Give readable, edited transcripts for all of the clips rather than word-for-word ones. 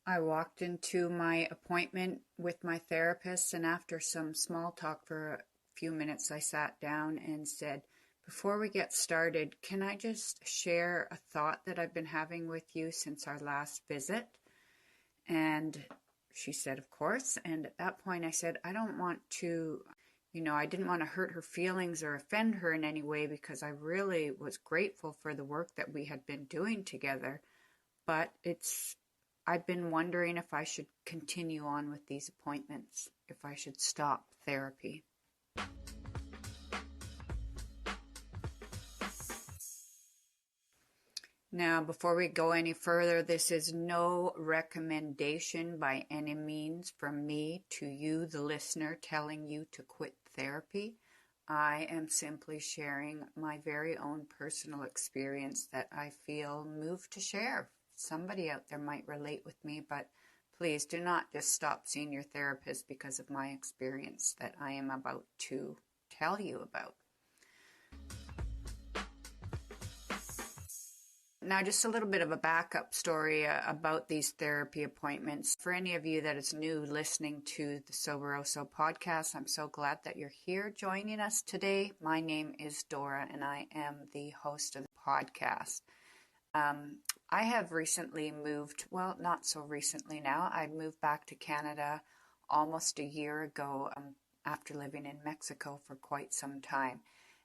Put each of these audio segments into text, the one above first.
I walked into my appointment with my therapist, and after some small talk for a few minutes, I sat down and said, before we get started, can I just share a thought that I've been having with you since our last visit? And she said, of course. And at that point I said, I don't want to, I didn't want to hurt her feelings or offend her in any way, because I really was grateful for the work that we had been doing together. But I've been wondering if I should continue on with these appointments, if I should stop therapy. Now, before we go any further, this is no recommendation by any means from me to you, the listener, telling you to quit therapy. I am simply sharing my very own personal experience that I feel moved to share. Somebody out there might relate with me, but please do not just stop seeing your therapist because of my experience that I am about to tell you about. Now, just a little bit of a backup story about these therapy appointments. For any of you that is new listening to the Soberoso Podcast, I'm so glad that you're here joining us today. My name is Dora, and I am the host of the podcast. I have recently moved, well, not so recently now. I moved back to Canada almost a year ago after living in Mexico for quite some time.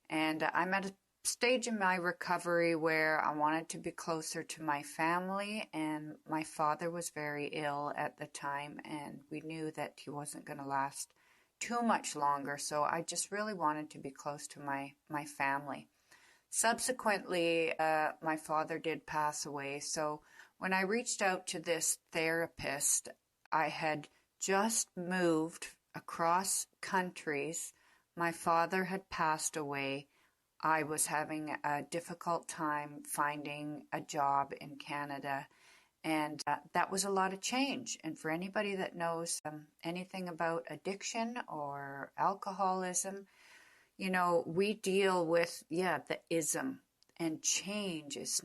And I'm at a stage in my recovery where I wanted to be closer to my family, and my father was very ill at the time, and we knew that he wasn't going to last too much longer, so I just really wanted to be close to my family. Subsequently, my father did pass away, so when I reached out to this therapist, I had just moved across countries. My father had passed away. I was having a difficult time finding a job in Canada, and that was a lot of change. And for anybody that knows anything about addiction or alcoholism, we deal with, the ism, and change is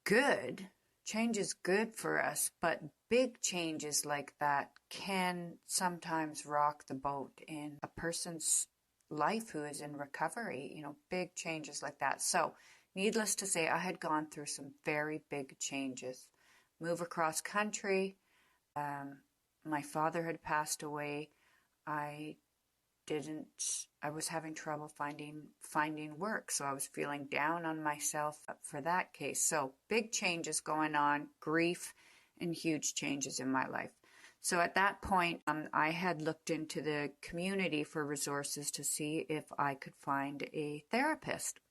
good. Change is good for us, but big changes like that can sometimes rock the boat in a person's life who is in recovery, big changes like that. So, needless to say, I had gone through some very big changes. Move across country, my father had passed away. I was having trouble finding work, so I was feeling down on myself for that case. So big changes going on, grief, and huge changes in my life. So at that point, I had looked into the community for resources to see if I could find a therapist.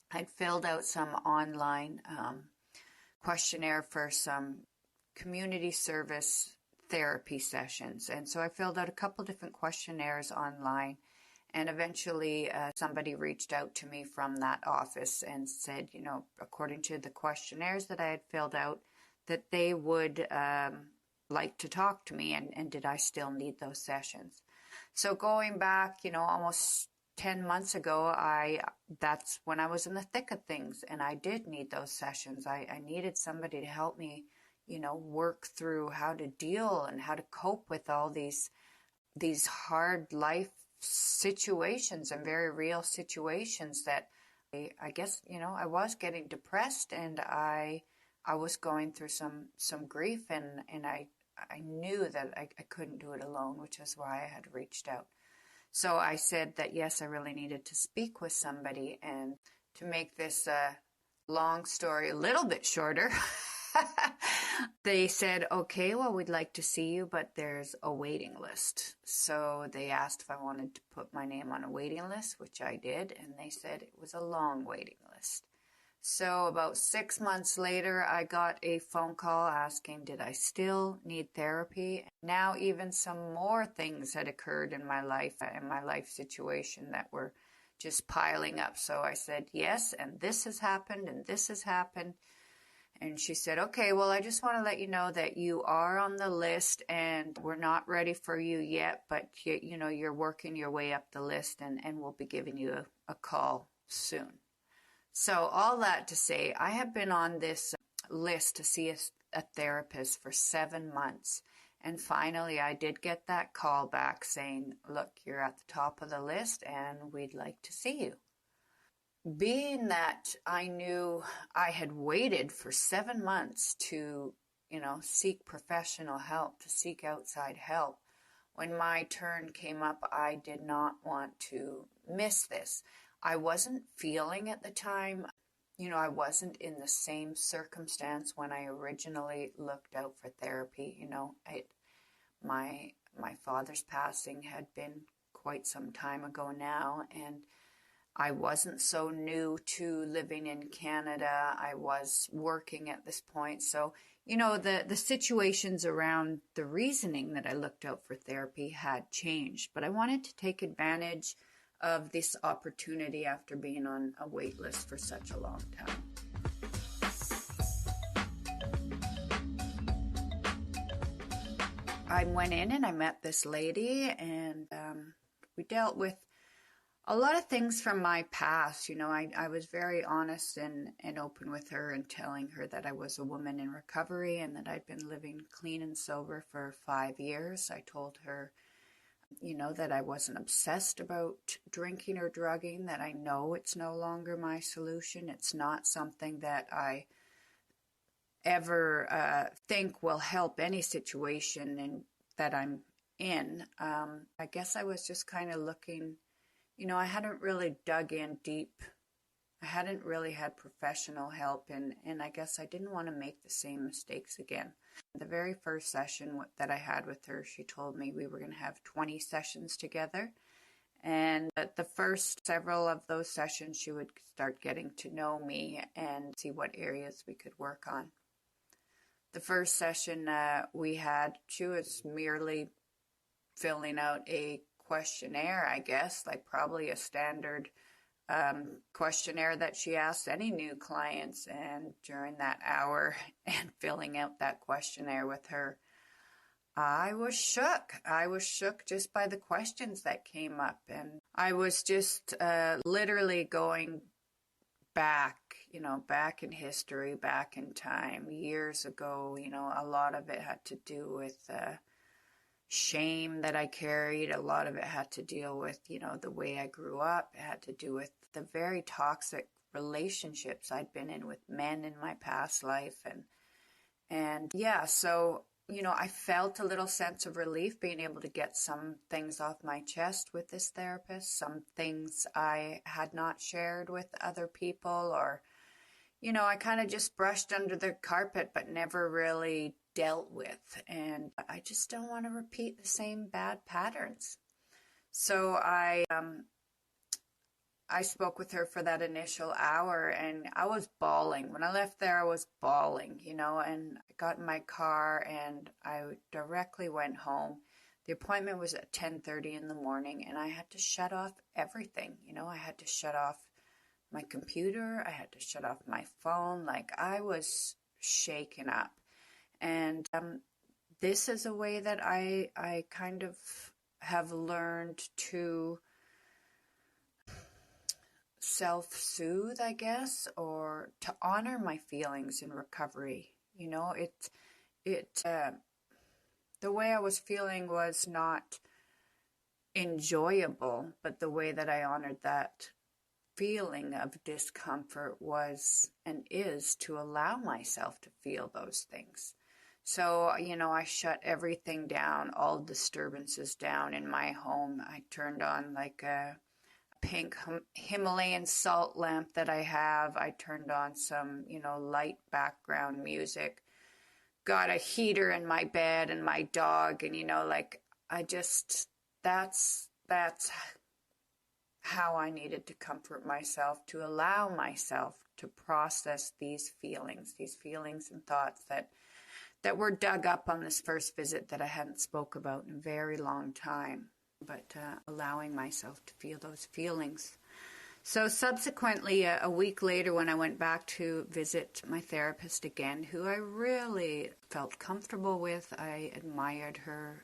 I'd filled out some online questionnaire for some community service therapy sessions. And so I filled out a couple different questionnaires online, and eventually somebody reached out to me from that office and said, according to the questionnaires that I had filled out, that they would like to talk to me, and did I still need those sessions. So going back, almost 10 months ago, that's when I was in the thick of things, and I did need those sessions. I needed somebody to help me work through how to deal and how to cope with all these hard life situations and very real situations that I guess, I was getting depressed, and I was going through some grief, and I knew that I couldn't do it alone, which is why I had reached out. So I said that, yes, I really needed to speak with somebody, and to make this long story a little bit shorter, they said, okay, well, we'd like to see you, but there's a waiting list. So they asked if I wanted to put my name on a waiting list, which I did, and they said it was a long waiting list. So about 6 months later, I got a phone call asking, did I still need therapy? Now even some more things had occurred in my life situation that were just piling up. So I said, yes, and this has happened, and this has happened. And she said, okay, well, I just want to let you know that you are on the list, and we're not ready for you yet, but you're working your way up the list, and we'll be giving you a call soon. So all that to say, I have been on this list to see a therapist for 7 months. And finally, I did get that call back saying, look, you're at the top of the list and we'd like to see you. Being that I knew I had waited for 7 months to, seek professional help, to seek outside help, when my turn came up, I did not want to miss this. I wasn't feeling at the time, I wasn't in the same circumstance when I originally looked out for therapy. My father's passing had been quite some time ago now, and I wasn't so new to living in Canada. I was working at this point. So, the situations around the reasoning that I looked out for therapy had changed. But I wanted to take advantage of this opportunity after being on a wait list for such a long time. I went in and I met this lady, and we dealt with a lot of things from my past. I was very honest and open with her and telling her that I was a woman in recovery and that I'd been living clean and sober for 5 years. I told her, that I wasn't obsessed about drinking or drugging, that I know it's no longer my solution. It's not something that I ever think will help any situation that I'm in. I guess I was just kind of looking, I hadn't really dug in deep. I hadn't really had professional help, and I guess I didn't want to make the same mistakes again. The very first session that I had with her, she told me we were going to have 20 sessions together. And at the first several of those sessions, she would start getting to know me and see what areas we could work on. The first session we had, she was merely filling out a questionnaire, I guess, like probably a standard questionnaire that she asked any new clients. And during that hour and filling out that questionnaire with her, I was shook. I was shook just by the questions that came up. And I was just literally going back, back in history, back in time, years ago. A lot of it had to do with shame that I carried. A lot of it had to deal with, the way I grew up. It had to do with the very toxic relationships I'd been in with men in my past life. And yeah, so, I felt a little sense of relief being able to get some things off my chest with this therapist, some things I had not shared with other people, or, I kind of just brushed under the carpet but never really dealt with. And I just don't want to repeat the same bad patterns. So I spoke with her for that initial hour, and I was bawling. When I left there, I was bawling, and I got in my car and I directly went home. The appointment was at 10:30 in the morning, and I had to shut off everything. I had to shut off my computer. I had to shut off my phone. Like, I was shaken up. And this is a way that I kind of have learned to self-soothe, I guess, or to honor my feelings in recovery. The way I was feeling was not enjoyable, but the way that I honored that feeling of discomfort was and is to allow myself to feel those things. So, I shut everything down, all disturbances down in my home. I turned on like a pink Himalayan salt lamp that I have. I turned on some, light background music. Got a heater in my bed and my dog, and, that's how I needed to comfort myself, to allow myself to process these feelings and thoughts that were dug up on this first visit that I hadn't spoke about in a very long time, but allowing myself to feel those feelings. So subsequently, a week later, when I went back to visit my therapist again, who I really felt comfortable with, I admired her.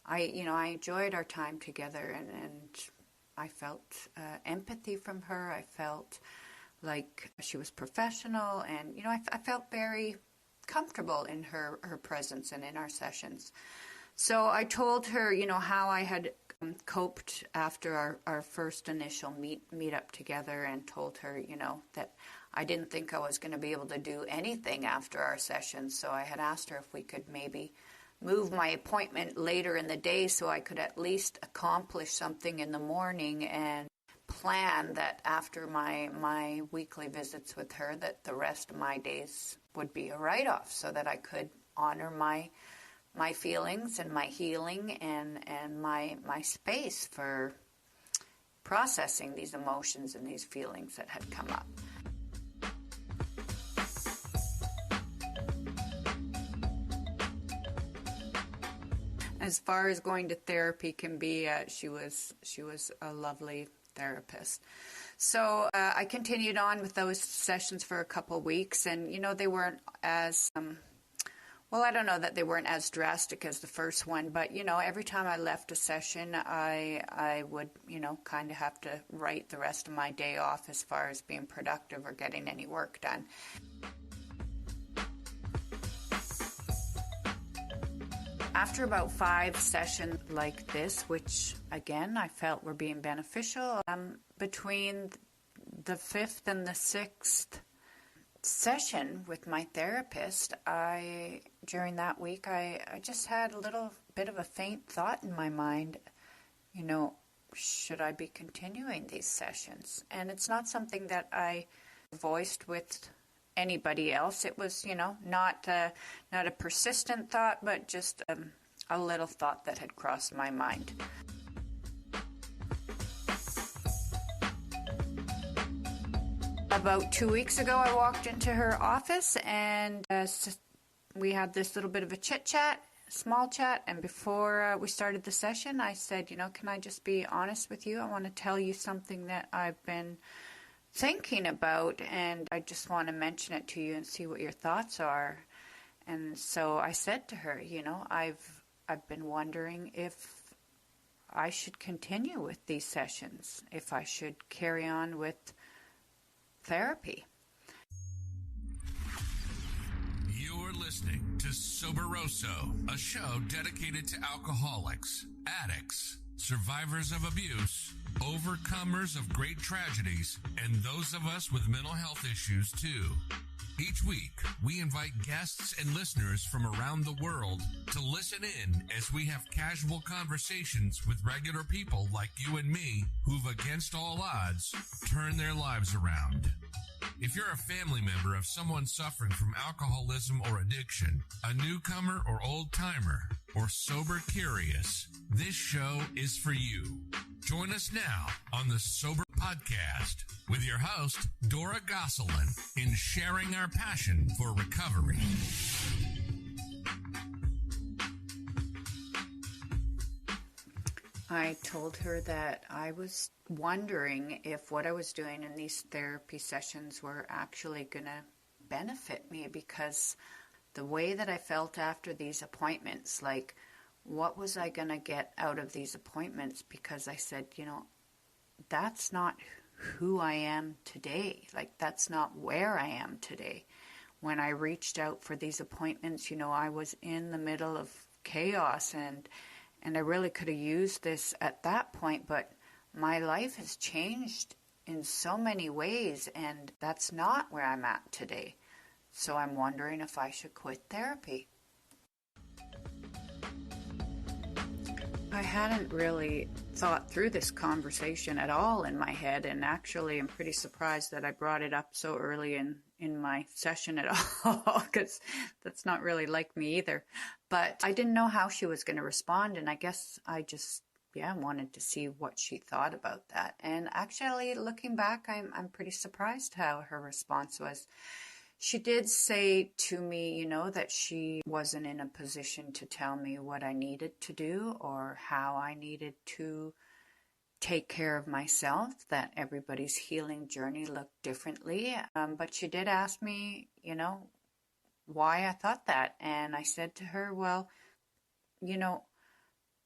I enjoyed our time together, and I felt empathy from her. I felt like she was professional, and, I felt very comfortable in her presence and in our sessions. So I told her, how I had coped after our first initial meet up together, and told her, that I didn't think I was going to be able to do anything after our session. So I had asked her if we could maybe move my appointment later in the day so I could at least accomplish something in the morning, and plan that after my weekly visits with her, that the rest of my days would be a write-off, so that I could honor my feelings and my healing and my space for processing these emotions and these feelings that had come up. As far as going to therapy can be, she was a lovely therapist. So I continued on with those sessions for a couple of weeks, and they weren't as I don't know that they weren't as drastic as the first one, but every time I left a session, I would kind of have to write the rest of my day off as far as being productive or getting any work done. After about 5 sessions like this, which again I felt were being beneficial, between the 5th and the 6th session with my therapist, during that week, I just had a little bit of a faint thought in my mind, should I be continuing these sessions? And it's not something that I voiced with anybody else. It was, not a persistent thought, but just a little thought that had crossed my mind. About 2 weeks ago, I walked into her office, and we had this little bit of a chit-chat, small chat, and before we started the session, I said, can I just be honest with you? I want to tell you something that I've been thinking about, and I just want to mention it to you and see what your thoughts are. And so I said to her, I've been wondering if I should continue with these sessions, if I should carry on with therapy. You're listening to Soberoso, a show dedicated to alcoholics, addicts, survivors of abuse, overcomers of great tragedies, and those of us with mental health issues too. Each week, we invite guests and listeners from around the world to listen in as we have casual conversations with regular people like you and me who've, against all odds, turned their lives around. If you're a family member of someone suffering from alcoholism or addiction, a newcomer or old-timer, or sober curious, this show is for you. Join us now on the Sober Podcast with your host, Dora Gosselin, in sharing our passion for recovery. I told her that I was wondering if what I was doing in these therapy sessions were actually going to benefit me, because the way that I felt after these appointments, like, what was I going to get out of these appointments? Because I said, that's not who I am today. Like, that's not where I am today. When I reached out for these appointments, I was in the middle of chaos, and I really could have used this at that point, but my life has changed in so many ways, and that's not where I'm at today. So I'm wondering if I should quit therapy. I hadn't really thought through this conversation at all in my head, and actually I'm pretty surprised that I brought it up so early in my session at all, because that's not really like me either. But I didn't know how she was going to respond, and I guess I just wanted to see what she thought about that. And actually, looking back, I'm pretty surprised how her response was. She did say to me, that she wasn't in a position to tell me what I needed to do or how I needed to take care of myself, that everybody's healing journey looked differently. But she did ask me, why I thought that. And I said to her, well,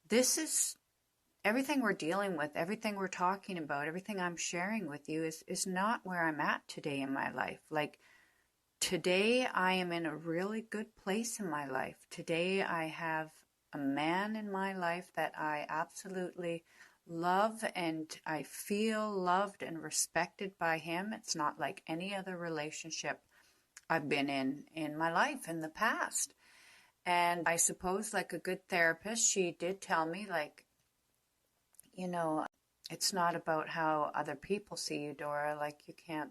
this is everything we're dealing with, everything we're talking about, everything I'm sharing with you is not where I'm at today in my life. Like, today I am in a really good place in my life. Today I have a man in my life that I absolutely love, and I feel loved and respected by him. It's not like any other relationship I've been in my life in the past. And I suppose, like a good therapist, she did tell me, like, it's not about how other people see you, Dora. Like, you can't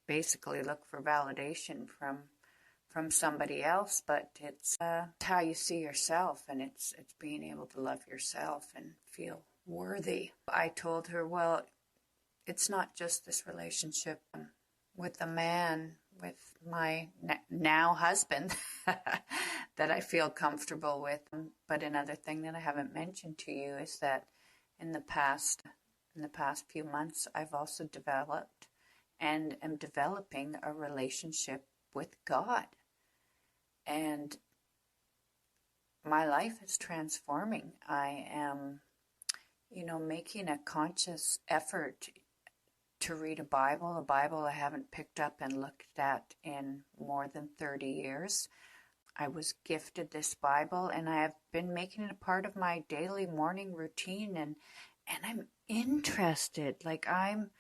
basically look for validation from somebody else, but it's how you see yourself, and it's being able to love yourself and feel worthy. I told her, well, it's not just this relationship with a man, with my now husband that I feel comfortable with. But another thing that I haven't mentioned to you is that in the past few months, I've also developed and am developing a relationship with God. And my life is transforming. I am, making a conscious effort to read a Bible I haven't picked up and looked at in more than 30 years. I was gifted this Bible, and I have been making it a part of my daily morning routine, and I'm interested. Like, I'm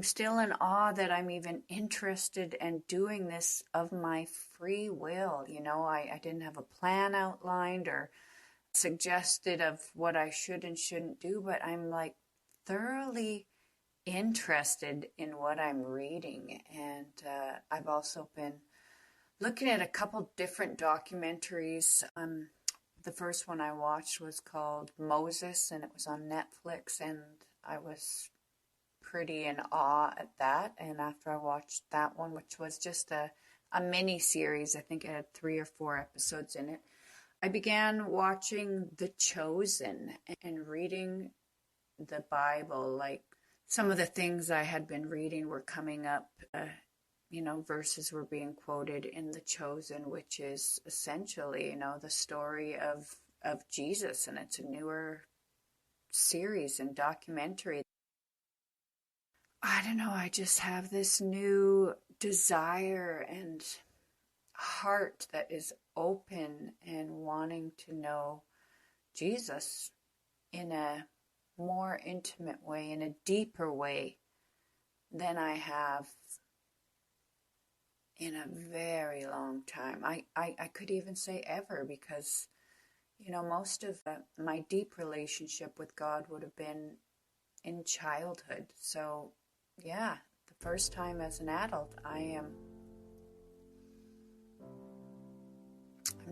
still in awe that I'm even interested in doing this of my free will. I didn't have a plan outlined or suggested of what I should and shouldn't do, but I'm like thoroughly interested in what I'm reading. And I've also been looking at a couple different documentaries. The first one I watched was called Moses, and it was on Netflix, and I was pretty in awe at that. And after I watched that one, which was just a mini series, I think it had 3 or 4 episodes in it, I began watching The Chosen and reading the Bible. Like, some of the things I had been reading were coming up, verses were being quoted in The Chosen, which is essentially, the story of Jesus, and it's a newer series and documentary. I don't know, I just have this new desire and heart that is open and wanting to know Jesus in a more intimate way, in a deeper way than I have in a very long time. I could even say ever, because, most of my deep relationship with God would have been in childhood. So, yeah, the first time as an adult, I'm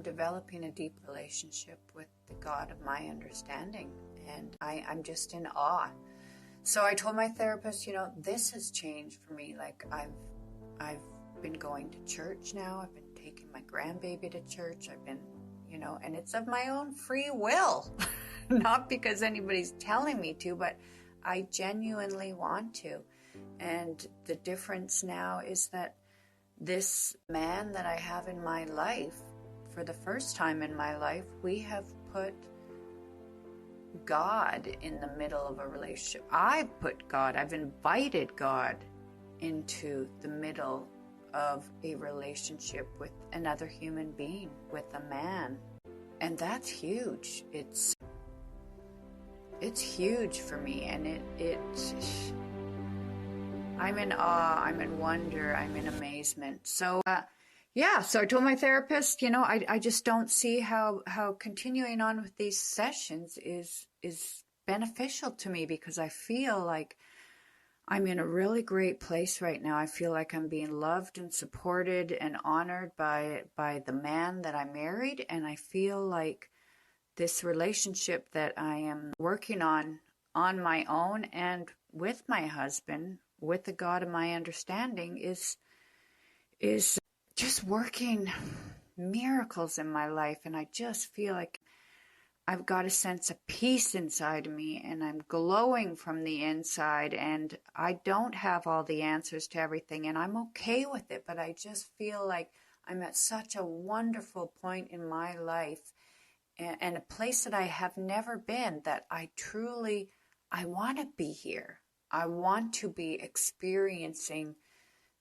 developing a deep relationship with the God of my understanding, and I'm just in awe. So I told my therapist, this has changed for me. Like, I've been going to church now. I've been taking my grandbaby to church. I've been, and it's of my own free will, not because anybody's telling me to, but I genuinely want to. And the difference now is that this man that I have in my life, for the first time in my life, we have put God in the middle of a relationship. I've invited God into the middle of a relationship with another human being, with a man. And that's huge. It's huge for me, and I'm in awe, I'm in wonder, I'm in amazement. So, so I told my therapist, I just don't see how continuing on with these sessions is beneficial to me, because I feel like I'm in a really great place right now. I feel like I'm being loved and supported and honored by the man that I married, and I feel like this relationship that I am working on my own and with my husband, with the God of my understanding, is just working miracles in my life. And I just feel like I've got a sense of peace inside of me, and I'm glowing from the inside, and I don't have all the answers to everything, and I'm okay with it, but I just feel like I'm at such a wonderful point in my life, and a place that I have never been, that I want to be here. I want to be experiencing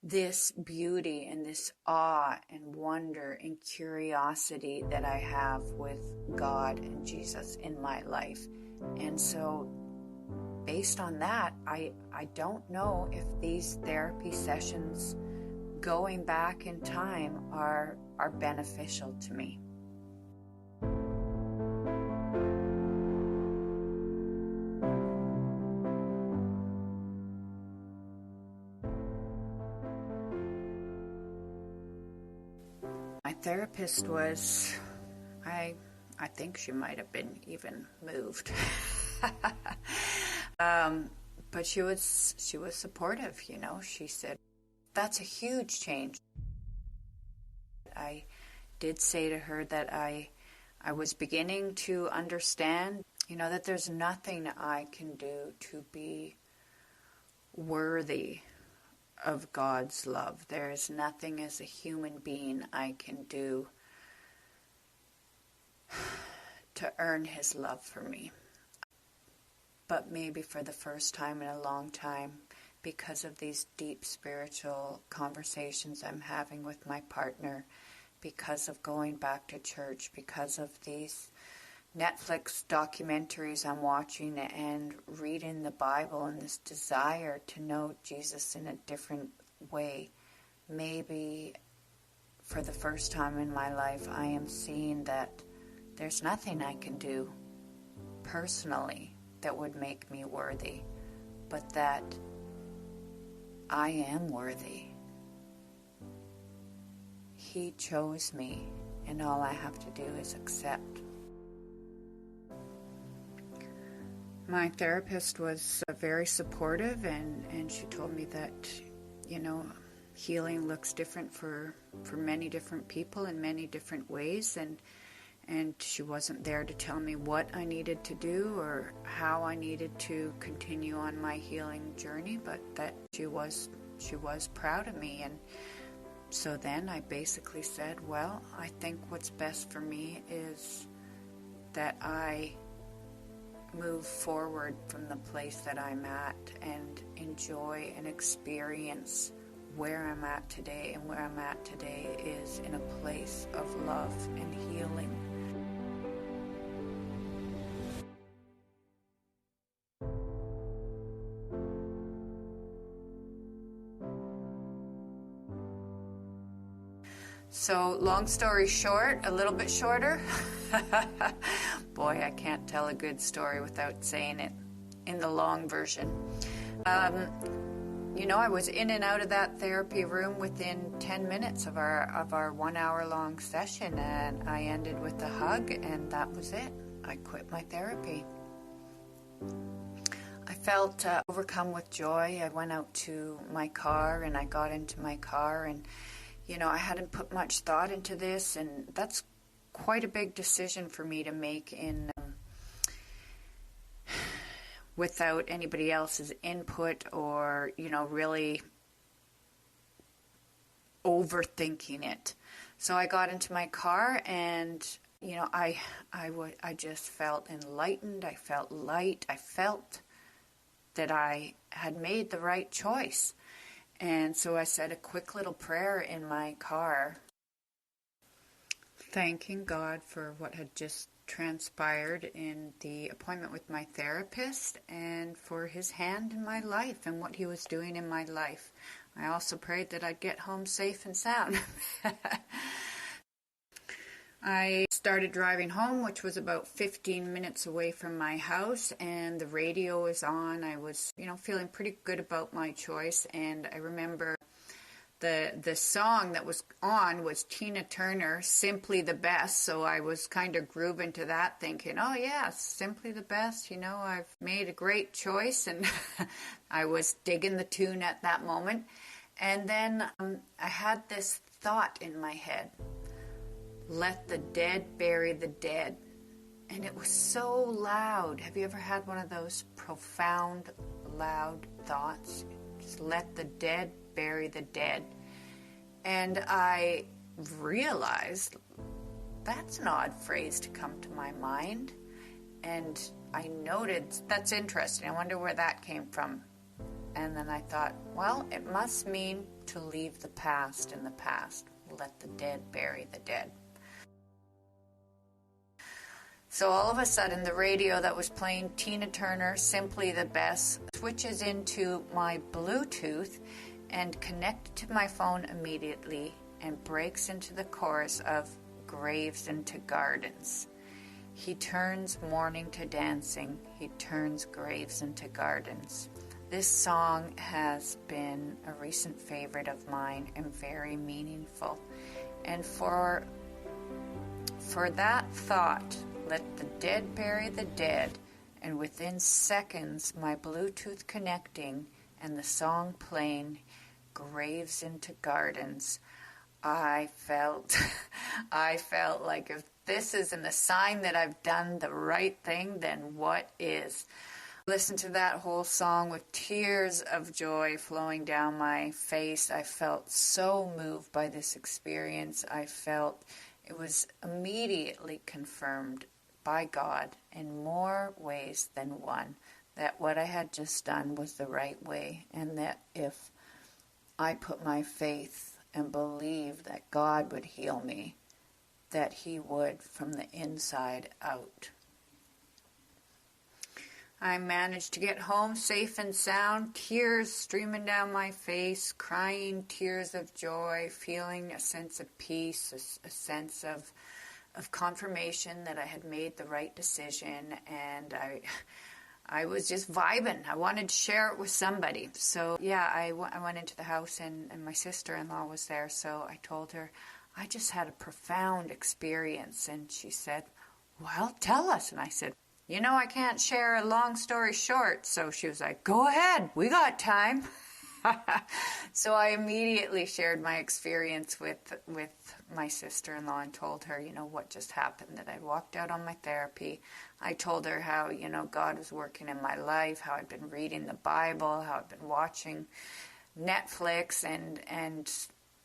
this beauty and this awe and wonder and curiosity that I have with God and Jesus in my life. And so based on that, I don't know if these therapy sessions going back in time are beneficial to me. My therapist was, I think she might have been even moved. But she was supportive, you know. She said, that's a huge change. I did say to her that I was beginning to understand, you know, that there's nothing I can do to be worthy of God's love. There is nothing as a human being I can do to earn His love for me. But maybe for the first time in a long time, because of these deep spiritual conversations I'm having with my partner, because of going back to church, because of these Netflix documentaries I'm watching and reading the Bible, and this desire to know Jesus in a different way, maybe for the first time in my life I am seeing that there's nothing I can do personally that would make me worthy, but that I am worthy. He chose me, and all I have to do is accept. My therapist was very supportive, and she told me that, you know, healing looks different for many different people in many different ways, and she wasn't there to tell me what I needed to do or how I needed to continue on my healing journey, but that she was proud of me. And so then I basically said, well, I think what's best for me is that I move forward from the place that I'm at and enjoy and experience where I'm at today. And where I'm at today is in a place of love and healing. So, long story short, a little bit shorter. Boy, I can't tell a good story without saying it in the long version. You know, I was in and out of that therapy room within 10 minutes of our 1 hour long session, and I ended with a hug, and that was it. I quit my therapy. I felt overcome with joy. I went out to my car, and I got into my car, and you know, I hadn't put much thought into this, and that's quite a big decision for me to make in without anybody else's input or, you know, really overthinking it. So I got into my car, and you know, I just felt enlightened. I felt light. I felt that I had made the right choice. And so I said a quick little prayer in my car, thanking God for what had just transpired in the appointment with my therapist and for His hand in my life and what He was doing in my life. I also prayed that I'd get home safe and sound. I started driving home, which was about 15 minutes away from my house, and the radio was on. I was, you know, feeling pretty good about my choice, and I remember the song that was on was Tina Turner, Simply the Best, so I was kind of grooving to that, thinking, oh yeah, Simply the Best, you know, I've made a great choice, and I was digging the tune at that moment. And then I had this thought in my head, let the dead bury the dead. And it was so loud. Have you ever had one of those profound, loud thoughts? Just let the dead bury the dead. And I realized that's an odd phrase to come to my mind. And I noted, that's interesting. I wonder where that came from. And then I thought, well, it must mean to leave the past in the past. Let the dead bury the dead. So all of a sudden, the radio that was playing Tina Turner, Simply the Best, switches into my Bluetooth and connected to my phone immediately and breaks into the chorus of Graves into Gardens. He turns mourning to dancing. He turns graves into gardens. This song has been a recent favorite of mine and very meaningful. And for that thought, let the dead bury the dead, and within seconds, my Bluetooth connecting and the song playing, Graves into Gardens, I felt like if this isn't a sign that I've done the right thing, then what is? Listen to that whole song with tears of joy flowing down my face. I felt so moved by this experience. I felt it was immediately confirmed by God in more ways than one that what I had just done was the right way, and that if I put my faith and believed that God would heal me, that He would from the inside out. I managed to get home safe and sound, tears streaming down my face, crying tears of joy, feeling a sense of peace, a sense of confirmation that I had made the right decision, and I was just vibing. I wanted to share it with somebody. So yeah, I went into the house, and my sister-in-law was there, so I told her, I just had a profound experience. And she said, well, tell us. And I said, I can't share a long story short. So she was like, go ahead, we got time. So I immediately shared my experience with my sister-in-law and told her, what just happened, that I walked out on my therapy. I told her how, God was working in my life, how I'd been reading the Bible, how I'd been watching Netflix, and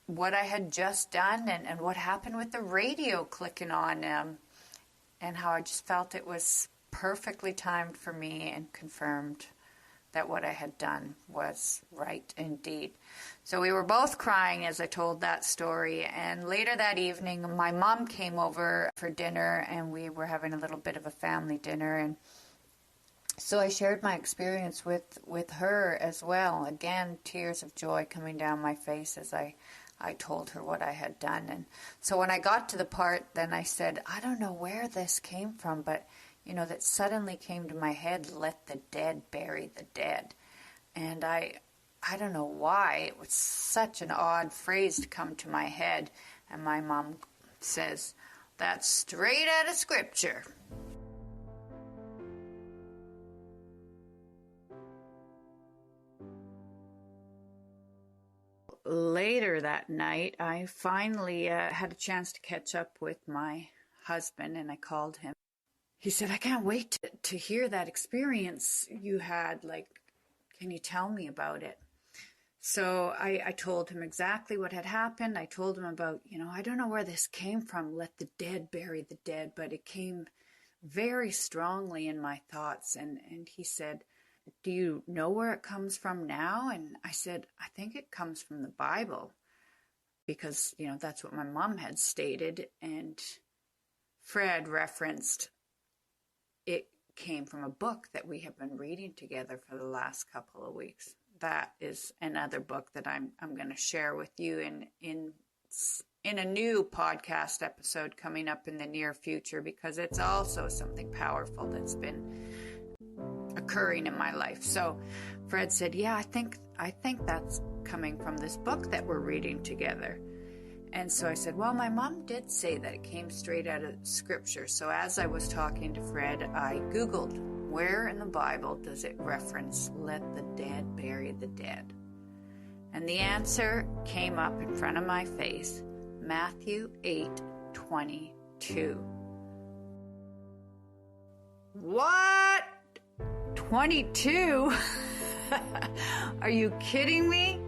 what I had just done, and what happened with the radio clicking on, and how I just felt it was perfectly timed for me and confirmed that what I had done was right indeed. So we were both crying as I told that story, and later that evening my mom came over for dinner, and we were having a little bit of a family dinner, and so I shared my experience with her as well. Again, tears of joy coming down my face as I told her what I had done. And so when I got to the part, then I said, I don't know where this came from, but that suddenly came to my head, let the dead bury the dead. And I don't know why, it was such an odd phrase to come to my head. And my mom says, that's straight out of Scripture. Later that night, I finally had a chance to catch up with my husband, and I called him. He said, I can't wait to hear that experience you had. Can you tell me about it? So I told him exactly what had happened. I told him about, I don't know where this came from, let the dead bury the dead, but it came very strongly in my thoughts. And he said, do you know where it comes from now? And I said, I think it comes from the Bible, because, that's what my mom had stated. And Fred referenced it came from a book that we have been reading together for the last couple of weeks. That is another book that I'm going to share with you in a new podcast episode coming up in the near future, because it's also something powerful that's been occurring in my life. So Fred said, yeah, I think that's coming from this book that we're reading together. And so I said, well, my mom did say that it came straight out of Scripture. So as I was talking to Fred, I Googled, where in the Bible does it reference, let the dead bury the dead? And the answer came up in front of my face, Matthew 8:22. What? 22? Are you kidding me?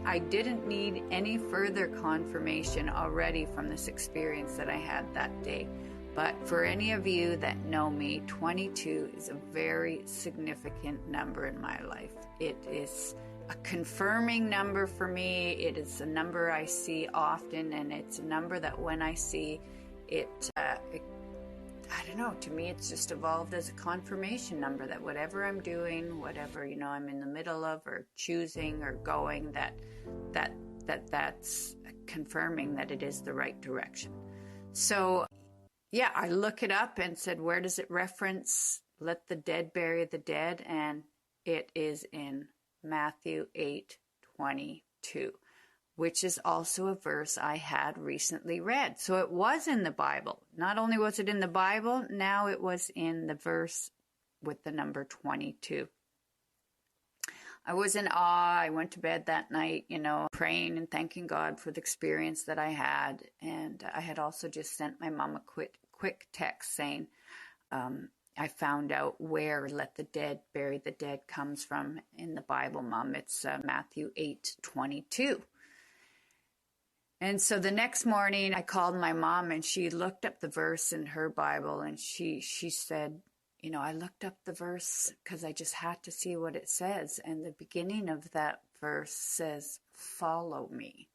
I didn't need any further confirmation already from this experience that I had that day. But for any of you that know me, 22 is a very significant number in my life. It is a confirming number for me. It is a number I see often, and it's a number that when I see it, I don't know, to me it's just evolved as a confirmation number that whatever I'm doing, whatever, I'm in the middle of or choosing or going, that's confirming that it is the right direction. So yeah, I look it up and said, where does it reference let the dead bury the dead? And it is in Matthew 8:22, which is also a verse I had recently read. So it was in the Bible. Not only was it in the Bible, now it was in the verse with the number 22. I was in awe. I went to bed that night, praying and thanking God for the experience that I had. And I had also just sent my mom a quick text saying, I found out where let the dead bury the dead comes from in the Bible, Mom. It's Matthew 8:22. And so the next morning I called my mom and she looked up the verse in her Bible and she said, I looked up the verse because I just had to see what it says. And the beginning of that verse says, follow me.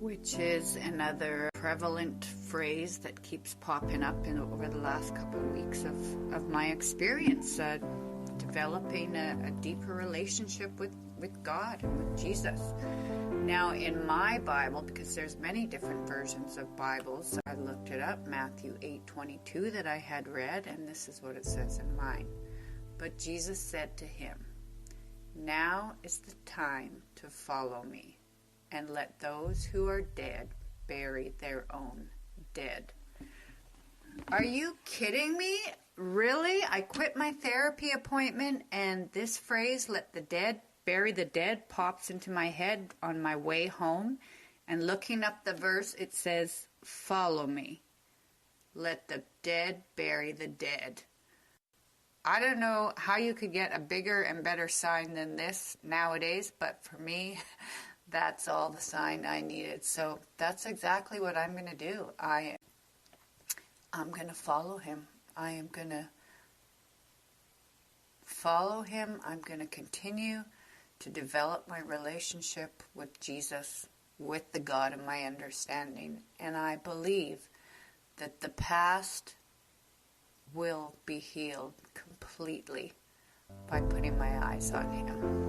Which is another prevalent phrase that keeps popping up over the last couple of weeks of my experience, developing a deeper relationship with God and with Jesus. Now in my Bible, because there's many different versions of Bibles, I looked it up, Matthew 8:22 that I had read, and this is what it says in mine. But Jesus said to him, now is the time to follow me, and let those who are dead bury their own dead. Are you kidding me? Really? I quit my therapy appointment and this phrase, let the dead bury the dead, pops into my head on my way home. And looking up the verse, it says, follow me. Let the dead bury the dead. I don't know how you could get a bigger and better sign than this nowadays, but for me, that's all the sign I needed. So that's exactly what I'm going to do. I'm going to follow him. I am going to follow him. I'm going to continue to develop my relationship with Jesus, with the God of my understanding. And I believe that the past will be healed completely by putting my eyes on him.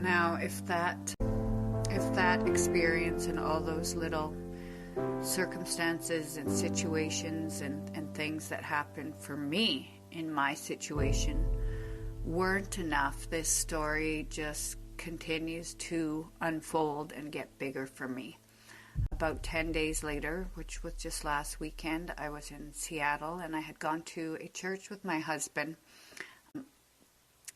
Now, if that experience and all those little circumstances and situations and things that happened for me in my situation weren't enough, this story just continues to unfold and get bigger for me. About 10 days later, which was just last weekend, I was in Seattle and I had gone to a church with my husband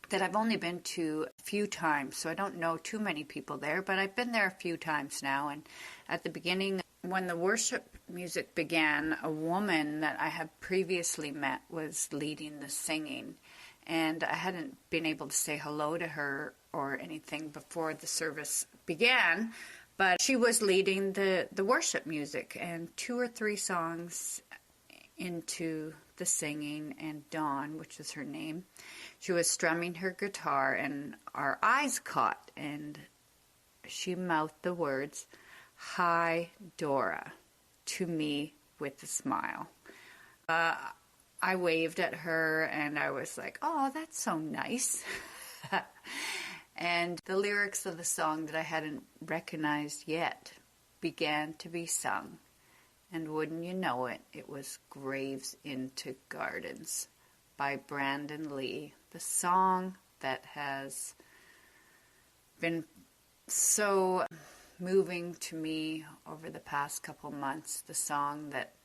that I've only been to a few times, so I don't know too many people there, but I've been there a few times now. And at the beginning, when the worship music began, a woman that I had previously met was leading the singing. And I hadn't been able to say hello to her or anything before the service began, but she was leading the worship music. And 2 or 3 songs into the singing, and Dawn, which is her name, she was strumming her guitar, and our eyes caught, and she mouthed the words, "Hi, Dora," to me with a smile. I waved at her, and I was like, oh, that's so nice. And the lyrics of the song that I hadn't recognized yet began to be sung. And wouldn't you know it, it was Graves into Gardens by Brandon Lee, the song that has been so moving to me over the past couple months, the song that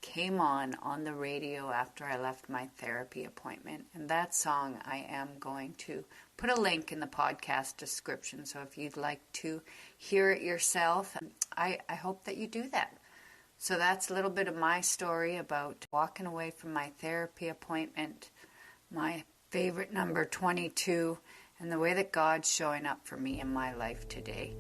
came on the radio after I left my therapy appointment. And that song, I am going to put a link in the podcast description. So if you'd like to hear it yourself, I hope that you do that. So that's a little bit of my story about walking away from my therapy appointment, my favorite number 22, and the way that God's showing up for me in my life today.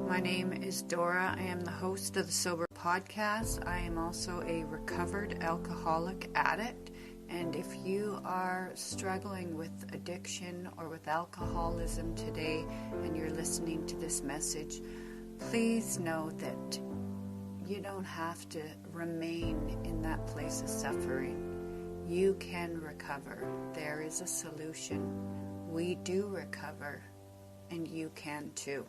My name is Dora. I am the host of the Soberoso Podcast. I am also a recovered alcoholic addict. And if you are struggling with addiction or with alcoholism today and you're listening to this message, please know that you don't have to remain in that place of suffering. You can recover. There is a solution. We do recover, and you can too.